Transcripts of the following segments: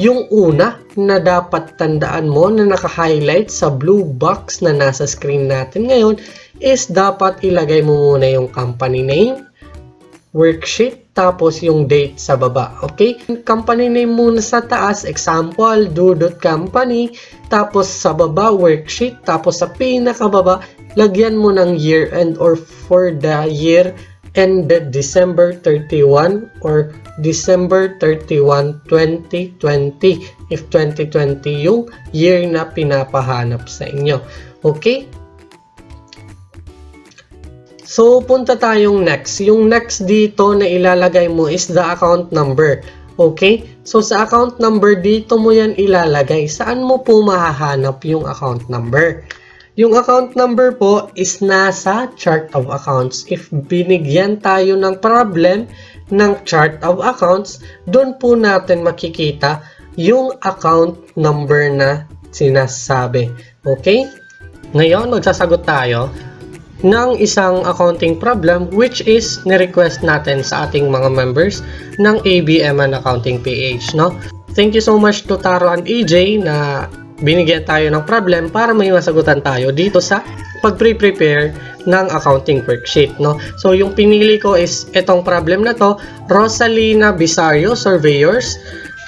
Yung una na dapat tandaan mo na naka-highlight sa blue box na nasa screen natin ngayon is dapat ilagay mo muna yung company name, worksheet, tapos yung date sa baba. Okay? Company name muna sa taas, example, do.company, tapos sa baba, worksheet, tapos sa pinakababa, lagyan mo ng year end or for the year ended December 31 or December 31, 2020 if 2020 yung year na pinapahanap sa inyo. Okay? So, punta tayong next. Yung next dito na ilalagay mo is the account number. Okay? So, sa account number dito mo yan ilalagay. Saan mo po mahahanap yung account number? Yung account number po is nasa chart of accounts. If binigyan tayo ng problem ng chart of accounts, doon po natin makikita yung account number na sinasabi. Okay? Ngayon, magsasagot tayo ng isang accounting problem which is ni-request natin sa ating mga members ng ABM Accounting PH. No? Thank you so much to Taro and EJ na binigyan tayo ng problem para may masagutan tayo dito sa pag-prepare ng accounting worksheet. No? So, yung pinili ko is itong problem na to, Rosalina Bisario, Surveyors,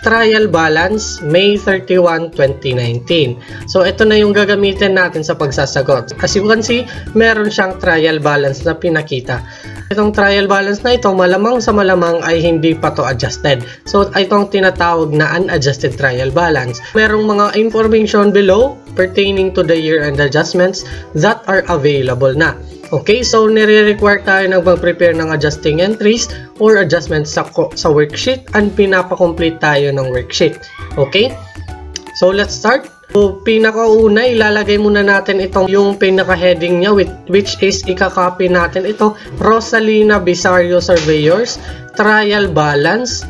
Trial Balance, May 31, 2019. So, ito na yung gagamitin natin sa pagsasagot. As you can see, meron siyang trial balance na pinakita. Itong trial balance na ito, malamang sa malamang ay hindi pa to adjusted. So, itong tinatawag na unadjusted trial balance. Merong mga information below pertaining to the year-end adjustments that are available na. Okay, so nire-require tayo na mag-prepare ng adjusting entries or adjustments sa worksheet and pinapa-complete tayo ng worksheet. Okay, so let's start. So, pinakauna, ilalagay muna natin itong yung pinaka-heading niya which is ikakopy natin ito, Rosalina Bisario Surveyors, Trial Balance,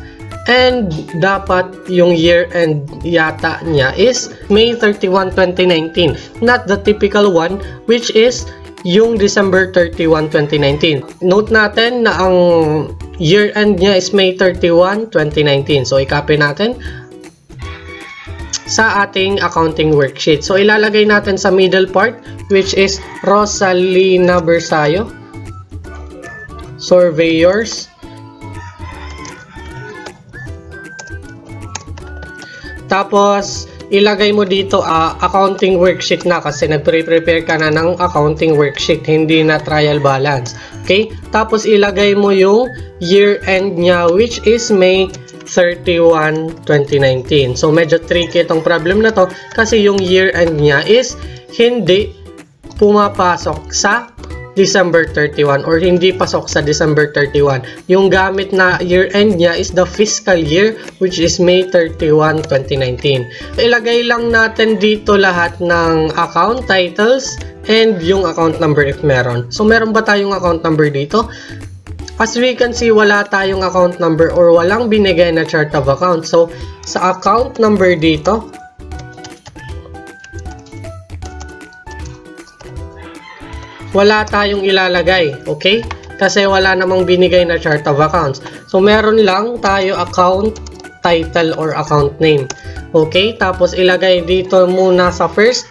and dapat yung year-end yata niya is May 31, 2019, not the typical one which is yung December 31, 2019. Note natin na ang year-end niya is May 31, 2019. So, i-copy natin sa ating accounting worksheet. So, ilalagay natin sa middle part which is Rosalina Bisario Surveyors. Tapos, ilagay mo dito accounting worksheet na kasi nagpre-prepare ka na ng accounting worksheet, hindi na trial balance. Okay? Tapos, ilagay mo yung year-end niya which is May 31, 2019. So, medyo tricky itong problem na to kasi yung year-end niya is hindi pumapasok sa December 31 or hindi pasok sa December 31. Yung gamit na year-end niya is the fiscal year which is May 31, 2019. Ilagay lang natin dito lahat ng account titles and yung account number if meron. So, meron ba tayong account number dito? As we can see, wala tayong account number or walang binigay na chart of account. So, sa account number dito, wala tayong ilalagay, okay? Kasi wala namang binigay na chart of accounts. So, meron lang tayo account title or account name. Okay? Tapos, ilagay dito muna sa first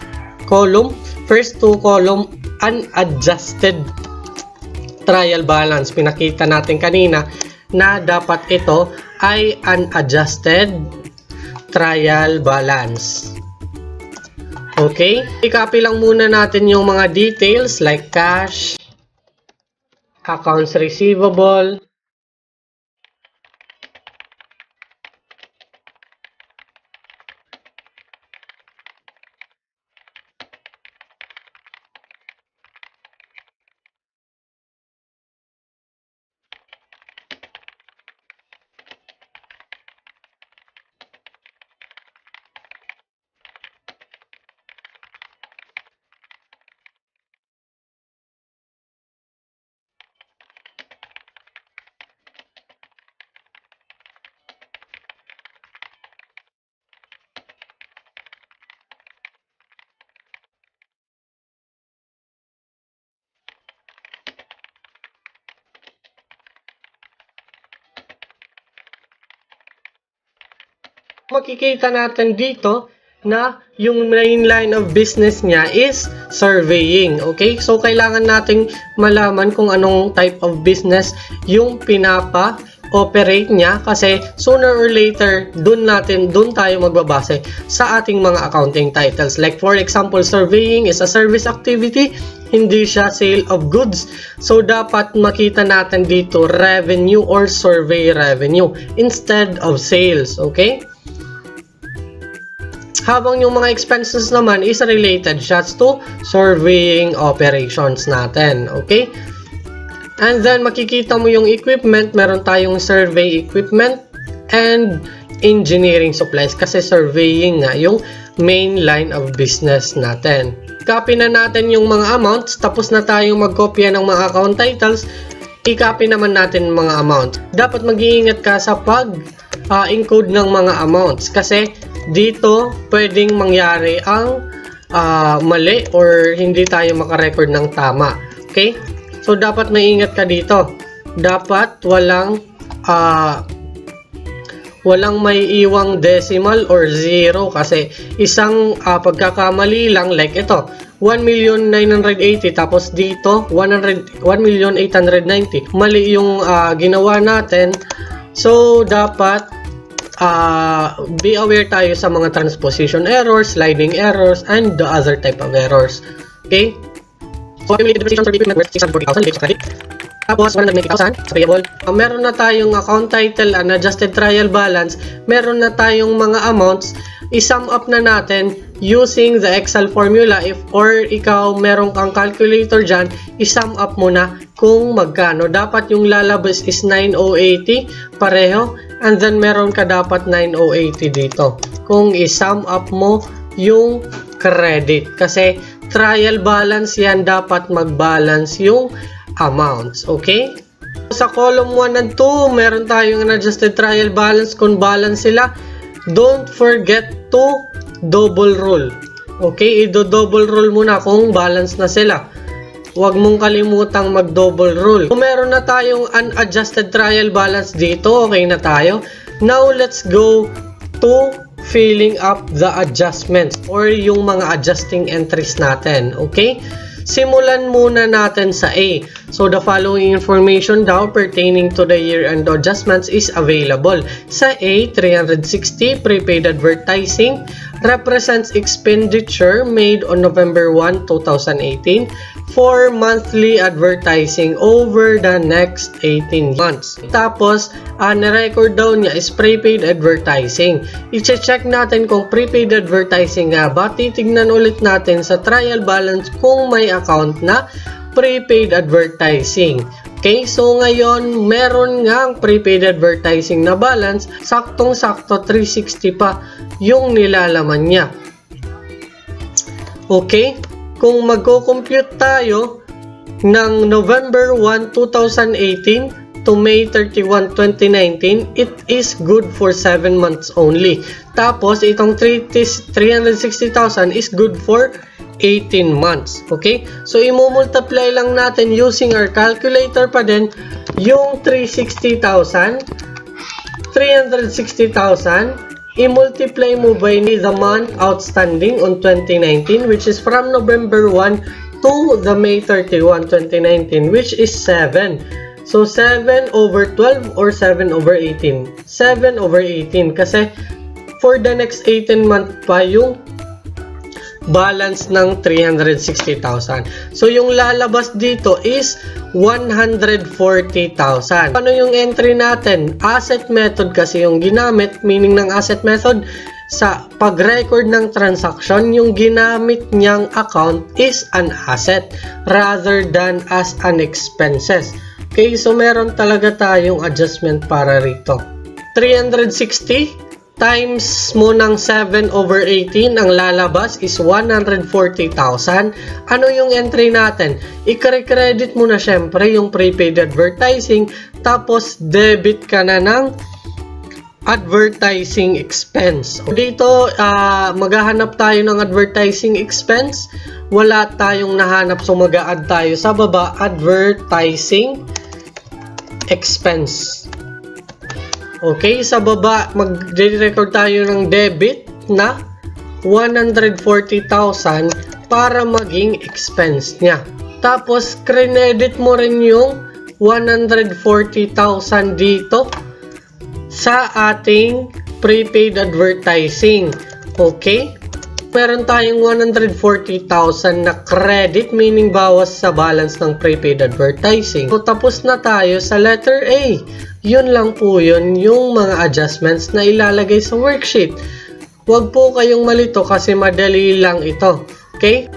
column, first two column, unadjusted trial balance. Pinakita natin kanina na dapat ito ay unadjusted trial balance. Okay? I-copy lang muna natin yung mga details like cash, accounts receivable, Makikita natin dito na yung main line of business niya is surveying. Okay? So, kailangan nating malaman kung anong type of business yung pinapa-operate niya kasi sooner or later, dun tayo magbabase sa ating mga accounting titles. Like for example, surveying is a service activity, hindi siya sale of goods. So, dapat makita natin dito revenue or survey revenue instead of sales. Okay? Habang yung mga expenses naman is related siya to surveying operations natin. Okay? And then, makikita mo yung equipment. Meron tayong survey equipment and engineering supplies kasi surveying nga yung main line of business natin. Copy na natin yung mga amounts. Tapos na tayong magkopya ng mga account titles. I-copy naman natin mga amounts. Dapat mag-iingat ka sa pag-encode ng mga amounts kasi dito pwedeng mangyari ang mali or hindi tayo makarecord ng tama. Okay? So, dapat maingat ka dito. Dapat walang may iwang decimal or zero kasi isang pagkakamali lang like ito. 1,980,000 tapos dito 1,890,000. Mali yung ginawa natin. So, dapat be aware tayo sa mga transposition errors, sliding errors, and the other type of errors. Okay? So, accumulated depreciation for equipment worth 640,000 based on credit. Tapos, 190,000 sa payable. Meron na tayong account title and adjusted trial balance. Meron na tayong mga amounts. I-sum up na natin using the Excel formula or ikaw meron kang calculator dyan, i-sum up mo na kung magkano. Dapat yung lalabas is 9,080 pareho. And then, meron ka dapat 9,080 dito. Kung i-sum up mo yung credit. Kasi, trial balance yan. Dapat mag-balance yung amounts. Okay? Sa column 1 and 2, meron tayong adjusted trial balance. Kung balance sila, don't forget to double roll. Okay? I-double roll muna kung balance na sila. Huwag mong kalimutang mag-double roll. Kung meron na tayong unadjusted trial balance dito, okay na tayo. Now, let's go to filling up the adjustments or yung mga adjusting entries natin. Okay? Simulan muna natin sa A. So, the following information daw pertaining to the year-end adjustments is available. Sa A, 360 prepaid advertising represents expenditure made on November 1, 2018 for monthly advertising over the next 18 months. Tapos, na-record daw niya is prepaid advertising. I-check natin kung prepaid advertising nga ba. Titignan ulit natin sa trial balance kung may account na prepaid advertising. Okay, so ngayon, meron nga ang prepaid advertising na balance, saktong-sakto 360 pa yung nilalaman niya. Okay, kung magko-compute tayo ng November 1, 2018 to May 31, 2019, it is good for 7 months only. Tapos, itong 360,000 is good for 18 months. Okay? So, i-multiply lang natin using our calculator pa din yung 360,000. I-multiply mo by the month outstanding on 2019 which is from November 1 to the May 31, 2019 which is 7. So, 7 over 12 or 7 over 18? 7 over 18 kasi for the next 18 month pa yung balance ng 360,000. So, yung lalabas dito is 140,000. Ano yung entry natin? Asset method kasi yung ginamit. Meaning ng asset method, sa pag-record ng transaction, yung ginamit niyang account is an asset rather than as an expenses. Okay, so meron talaga tayong adjustment para rito. 360 times mo ng 7 over 18, ang lalabas is 140,000. Ano yung entry natin? I-credit mo na syempre yung prepaid advertising, tapos debit ka na ng advertising expense. Dito, maghahanap tayo ng advertising expense. Wala tayong nahanap, so mag-a-add tayo sa baba, advertising expense. Okay, sa baba, mag-record tayo ng debit na 140,000 para maging expense niya. Tapos, credit mo rin yung 140,000 dito sa ating prepaid advertising. Okay? Meron tayong 140,000 na credit, meaning bawas sa balance ng prepaid advertising. So, tapos na tayo sa letter A. Yun lang po yun, yung mga adjustments na ilalagay sa worksheet. Huwag po kayong malito kasi madali lang ito. Okay?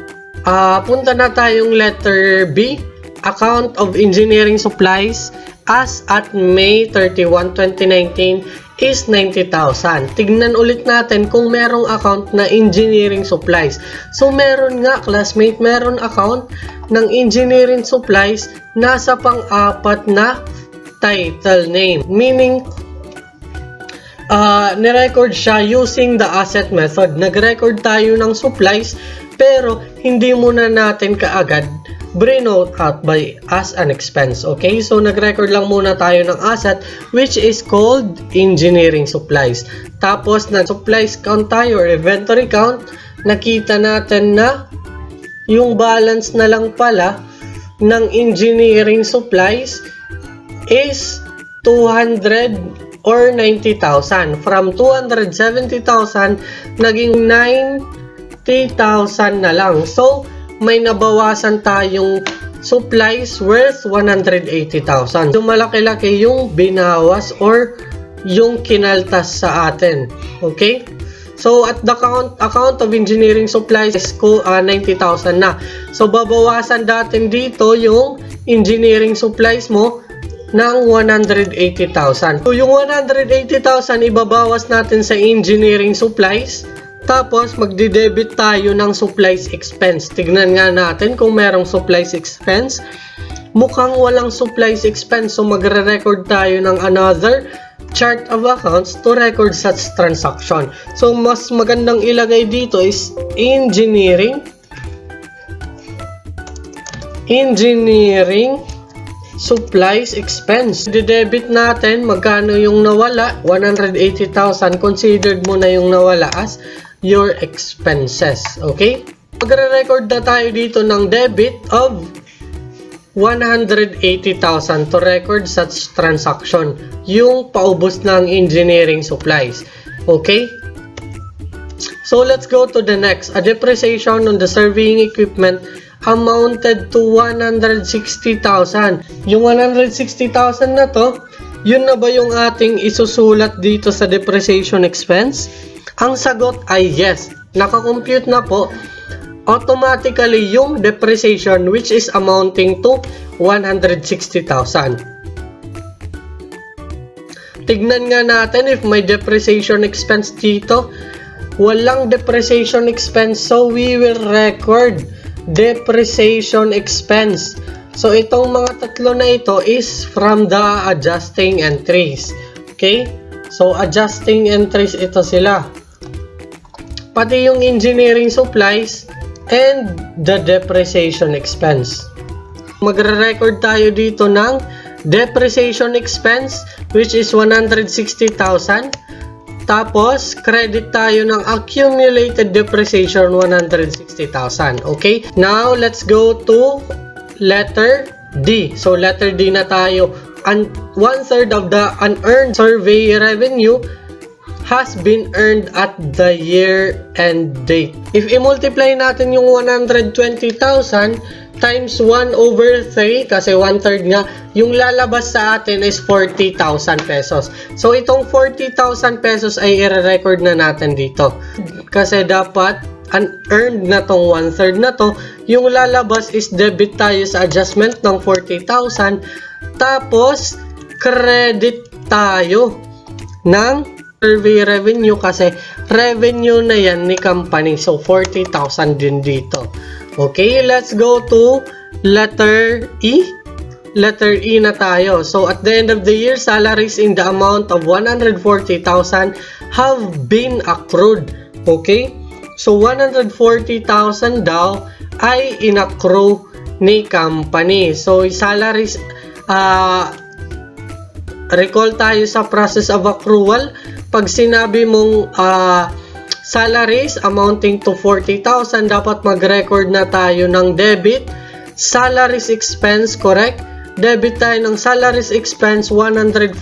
Punta na tayong letter B. Account of engineering supplies as at May 31, 2019 is 90,000. Tignan ulit natin kung merong account na engineering supplies. So, meron nga, classmate, meron account ng engineering supplies nasa pang-apat na title name. Meaning, nirecord siya using the asset method. Nag-record tayo ng supplies pero hindi muna natin kaagad pre-note out by as an expense. Okay, so nag-record lang muna tayo ng asset which is called engineering supplies. Tapos na supplies count tayo or inventory count, nakita natin na yung balance na lang pala ng engineering supplies is 200 or 90,000. From 270,000 naging 90,000 na lang. So may nabawasan tayong supplies worth 180,000. So, malaki-laki yung binawas or yung kinaltas sa atin. Okay? So, at the account of engineering supplies is 90,000 na. So, babawasan natin dito yung engineering supplies mo ng 180,000. So, yung 180,000 ibabawas natin sa engineering supplies. Tapos, magdi-debit tayo ng supplies expense. Tignan nga natin kung merong supplies expense. Mukhang walang supplies expense. So, magre-record tayo ng another chart of accounts to record such transaction. So, mas magandang ilagay dito is engineering supplies expense. Di-debit natin magkano yung nawala. 180,000. Considered mo na yung nawala as your expenses. Okay? Magre-record na tayo dito ng debit of 180,000 to record such transaction. Yung paubos ng engineering supplies. Okay? So, let's go to the next. A depreciation on the surveying equipment amounted to 160,000. Yung 160,000 na to, yun na ba yung ating isusulat dito sa depreciation expense? Ang sagot ay yes. Nakakompute na po automatically yung depreciation which is amounting to 160,000. Tignan nga natin if may depreciation expense dito. Walang depreciation expense, so we will record depreciation expense. So itong mga tatlo na ito is from the adjusting entries. Okay? So adjusting entries ito sila. Pati yung engineering supplies and the depreciation expense. Magre-record tayo dito ng depreciation expense which is 160,000. Tapos, credit tayo ng accumulated depreciation 160,000. Okay? Now, let's go to letter D. So, letter D na tayo. And 1/3 of the unearned survey revenue has been earned at the year-end date. If i-multiply natin yung 120,000 times 1/3, kasi 1/3 nga, yung lalabas sa atin is 40,000 pesos. So, itong 40,000 pesos ay i-record na natin dito. Kasi dapat, unearned na tong 1/3 na to, yung lalabas is debit tayo sa adjustment ng 40,000, tapos, credit tayo ng survey revenue kasi revenue na yan ni company. So, 40,000 din dito. Okay, let's go to letter E. Letter E na tayo. So, at the end of the year, salaries in the amount of 140,000 have been accrued. Okay? So, 140,000 daw ay in-accrue ni company. So, salaries, recall tayo sa process of accrual. Pag sinabi mong salaries amounting to 40,000, dapat mag-record na tayo ng debit salaries expense, correct? Debit tayo ng salaries expense 140,000.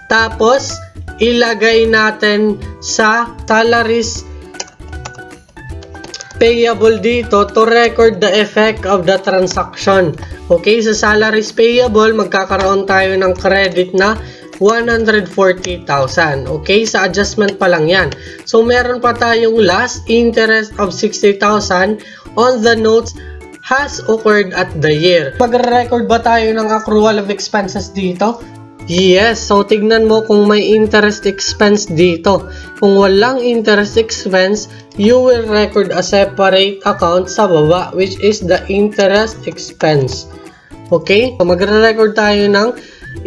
Tapos ilagay natin sa salaries payable dito to record the effect of the transaction. Okay, sa salaries payable, magkakaroon tayo ng credit na 140,000. Okay, sa adjustment pa lang yan. So, meron pa tayong last interest of 60,000 on the notes has occurred at the year. Magre-record ba tayo ng accrual of expenses dito? Yes, so tignan mo kung may interest expense dito. Kung walang interest expense, you will record a separate account sa baba, which is the interest expense. Okay, so magre-record tayo ng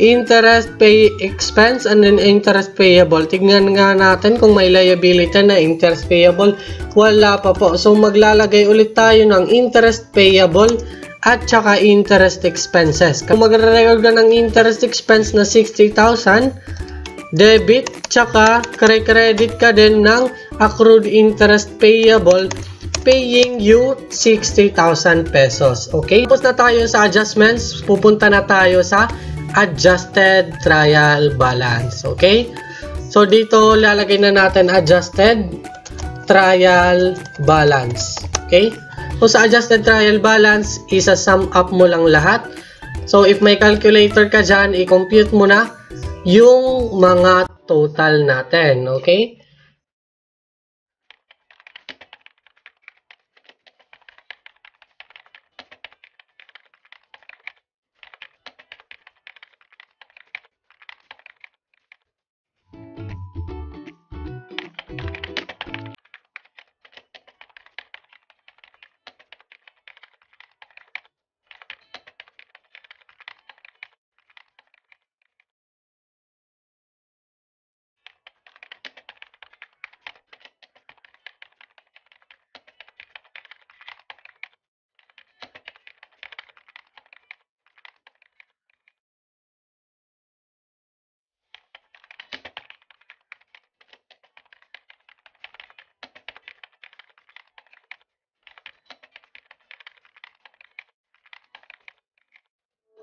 interest pay expense and then interest payable. Tignan nga natin kung may liability na interest payable. Wala pa po. So maglalagay ulit tayo ng interest payable at saka interest expenses. Kung magre-record ka ng interest expense na 60,000, debit, tsaka credit ka din ng accrued interest payable, paying you 60,000 pesos. Okay? Tapos na tayo sa adjustments, pupunta na tayo sa adjusted trial balance. Okay? So, dito lalagay na natin adjusted trial balance. Okay? So, sa adjusted trial balance, isa-sum up mo lang lahat. So, if may calculator ka dyan, i-compute mo na yung mga total natin. Okay?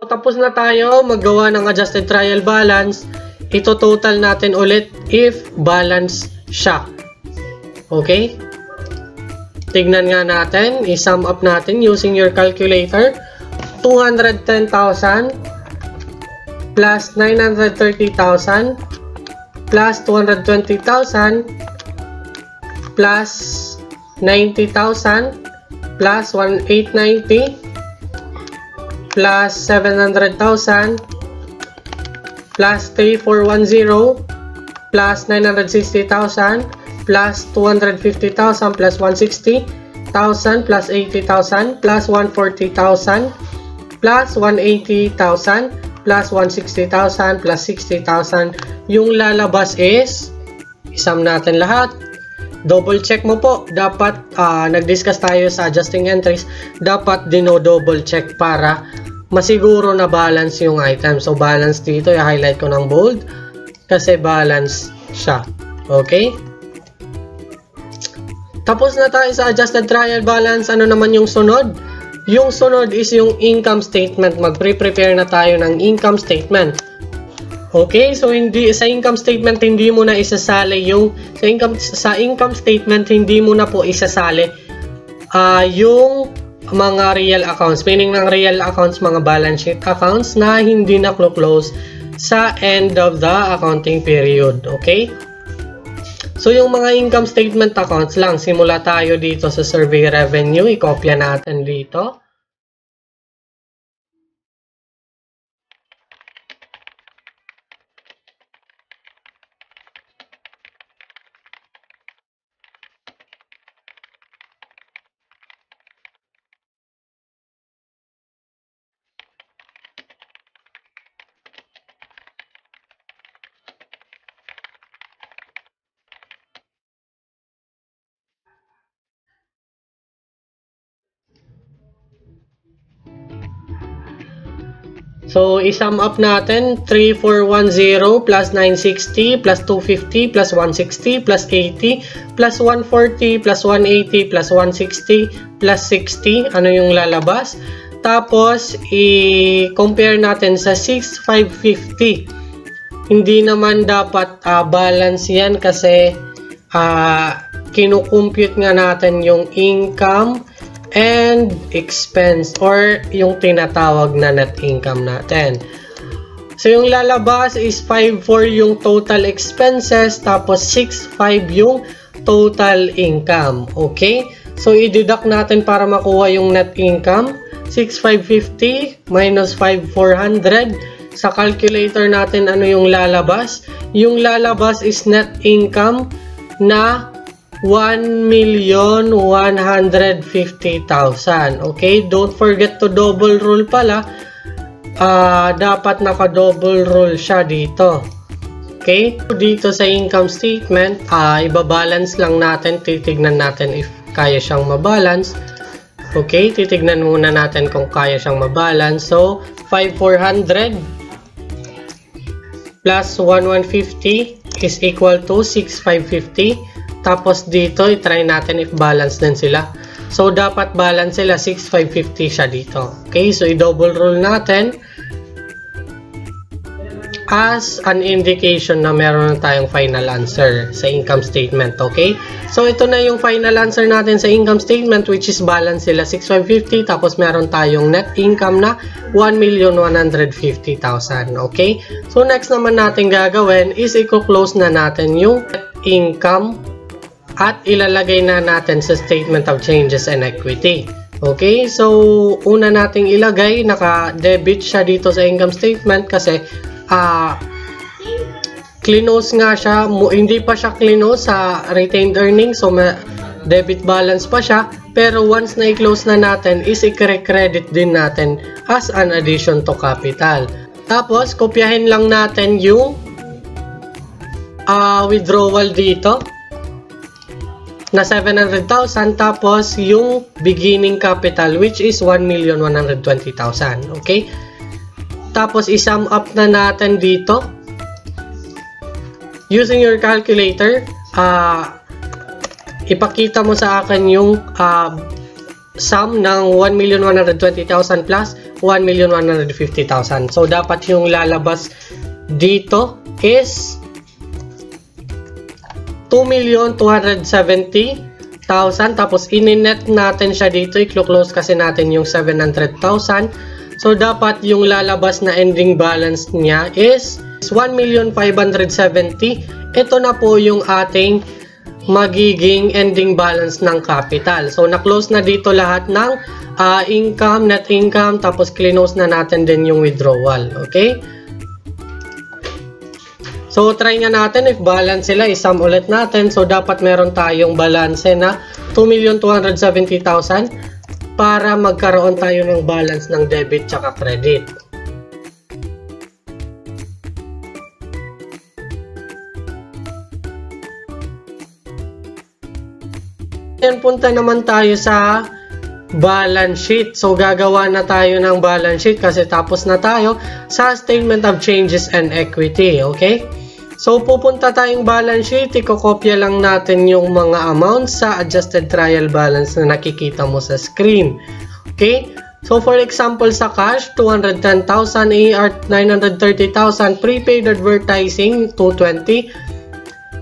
Tapos na tayo maggawa ng adjusted trial balance. Ito total natin ulit if balance siya. Okay? Tignan nga natin, i-sum up natin using your calculator. 210,000 plus 930,000 plus 220,000 plus 90,000 plus 1890 plus 700,000 plus 3410 plus 960,000 plus 250,000 plus 160,000 plus 80,000 plus 140,000 plus 180,000 plus 160,000 plus 60,000. Yung lalabas is, isam natin lahat. Double check mo po. Dapat, nag-discuss tayo sa adjusting entries. Dapat dino-double check para masiguro na balance yung item. So, balance dito. I-highlight ko ng bold kasi balance siya. Okay? Tapos na tayo sa adjusted trial balance. Ano naman yung sunod? Yung sunod is yung income statement. Mag-prepare na tayo ng income statement. Okay, so sa income statement hindi mo na isasali yung sa income statement hindi mo na po isasali yung mga real accounts, meaning ng real accounts, mga balance sheet accounts na hindi na close sa end of the accounting period. Okay? So yung mga income statement accounts lang, simula tayo dito sa survey revenue, i-copy natin dito. So, isum up natin, 3410 plus 960 plus 250 plus 160 plus 80 plus 140 plus 180 plus 160 plus 60. Ano yung lalabas? Tapos, i-compare natin sa 6550. Hindi naman dapat balance yan kasi kinukompute nga natin yung income and expense or yung tinatawag na net income natin. So, yung lalabas is 5,400 yung total expenses, tapos 6,500 yung total income. Okay? So, i-deduct natin para makuha yung net income. 6,550 minus 5,400. Sa calculator natin, ano yung lalabas? Yung lalabas is net income na 1,150,000. Okay? Don't forget to double rule pala. Dapat naka-double rule siya dito. Okay? Dito sa income statement, ibabalance lang natin. Titignan natin if kaya siyang mabalance. Okay? Titignan muna natin kung kaya siyang mabalance. So, 5,400 plus 1,150 is equal to 6,550. Tapos dito, i-try natin if balance din sila. So, dapat balance sila, 6,550 siya dito. Okay, so i-double rule natin as an indication na meron tayong final answer sa income statement. Okay, so ito na yung final answer natin sa income statement, which is balance sila 6,550. Tapos meron tayong net income na 1,150,000. Okay, so next naman natin gagawin is i-close na natin yung net income at ilalagay na natin sa statement of changes and equity. Okay, so una nating ilagay, naka-debit siya dito sa income statement kasi clinose nga siya, hindi pa siya clinose sa retained earnings, so debit balance pa siya, pero once na i-close na natin is i-credit din natin as an addition to capital. Tapos kopyahin lang natin yung withdrawal dito na 700,000, tapos yung beginning capital which is 1,120,000. Okay? Tapos i-sum up na natin dito using your calculator. Ipakita mo sa akin yung sum ng 1,120,000 plus 1,150,000. So dapat yung lalabas dito is 2,270,000. Tapos ininet natin siya dito, i-close kasi natin yung 700,000. So dapat yung lalabas na ending balance niya is 1,570,000. Ito na po yung ating magiging ending balance ng capital. So na-close na dito lahat ng income, net income, tapos close na natin din yung withdrawal. Okay? So, try nga natin if balance sila, isum ulit natin. So, dapat meron tayong balance na 2,270,000 para magkaroon tayo ng balance ng debit tsaka credit. Yan, punta naman tayo sa balance sheet. So, gagawa na tayo ng balance sheet kasi tapos na tayo sa statement of changes and equity. Okay? So, pupunta tayong balance sheet, ikokopya lang natin yung mga amounts sa adjusted trial balance na nakikita mo sa screen. Okay? So, for example, sa cash, 210,000, AR 930,000, prepaid advertising, 220,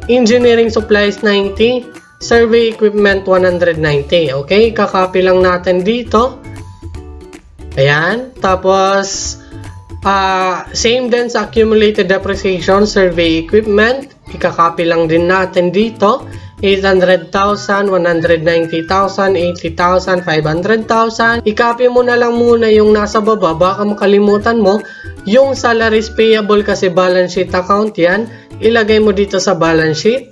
engineering supplies, 90, survey equipment, 190. Okay? Kakopy lang natin dito. Ayan. Tapos, same din sa accumulated depreciation, survey equipment, ikakopy lang din natin dito, 800,000, 190,000, 80,000, 500,000. I-copy mo na lang muna yung nasa baba, baka makalimutan mo yung salaries payable kasi balance sheet account yan, ilagay mo dito sa balance sheet.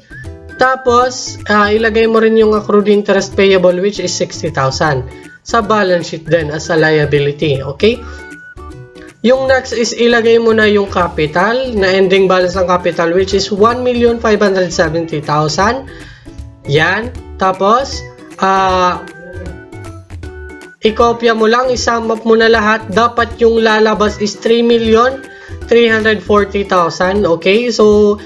Tapos, ilagay mo rin yung accrued interest payable which is 60,000 sa balance sheet din as a liability. Okay? Yung next is ilagay mo na yung capital, na ending balance ng capital which is 1,570,000. Yan. Tapos, ikopya mo lang, isum up mo na lahat, dapat yung lalabas is 3,340,000. Okay, so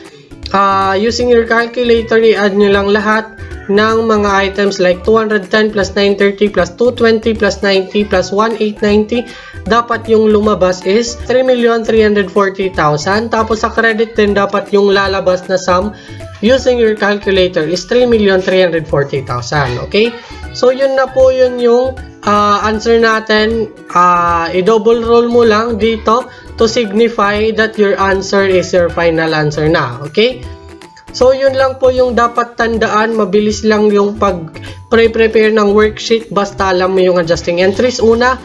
using your calculator, i-add nyo lang lahat ng mga items like 210 plus 930 plus 220 plus 90 plus 1890. Dapat yung lumabas is 3,340,000. Tapos sa credit din, dapat yung lalabas na sum using your calculator is 3,340,000. Okay? So yun na po, yun yung answer natin. I-double roll mo lang dito to signify that your answer is your final answer na. Okay? So yun lang po yung dapat tandaan. Mabilis lang yung pag-prepare ng worksheet basta alam mo yung adjusting entries. Una,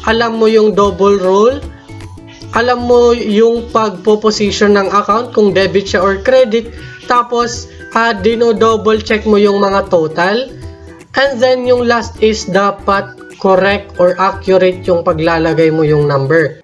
alam mo yung double roll, alam mo yung pagpo-position ng account kung debit siya or credit, tapos dino-double check mo yung mga total, and then yung last is dapat correct or accurate yung paglalagay mo yung number.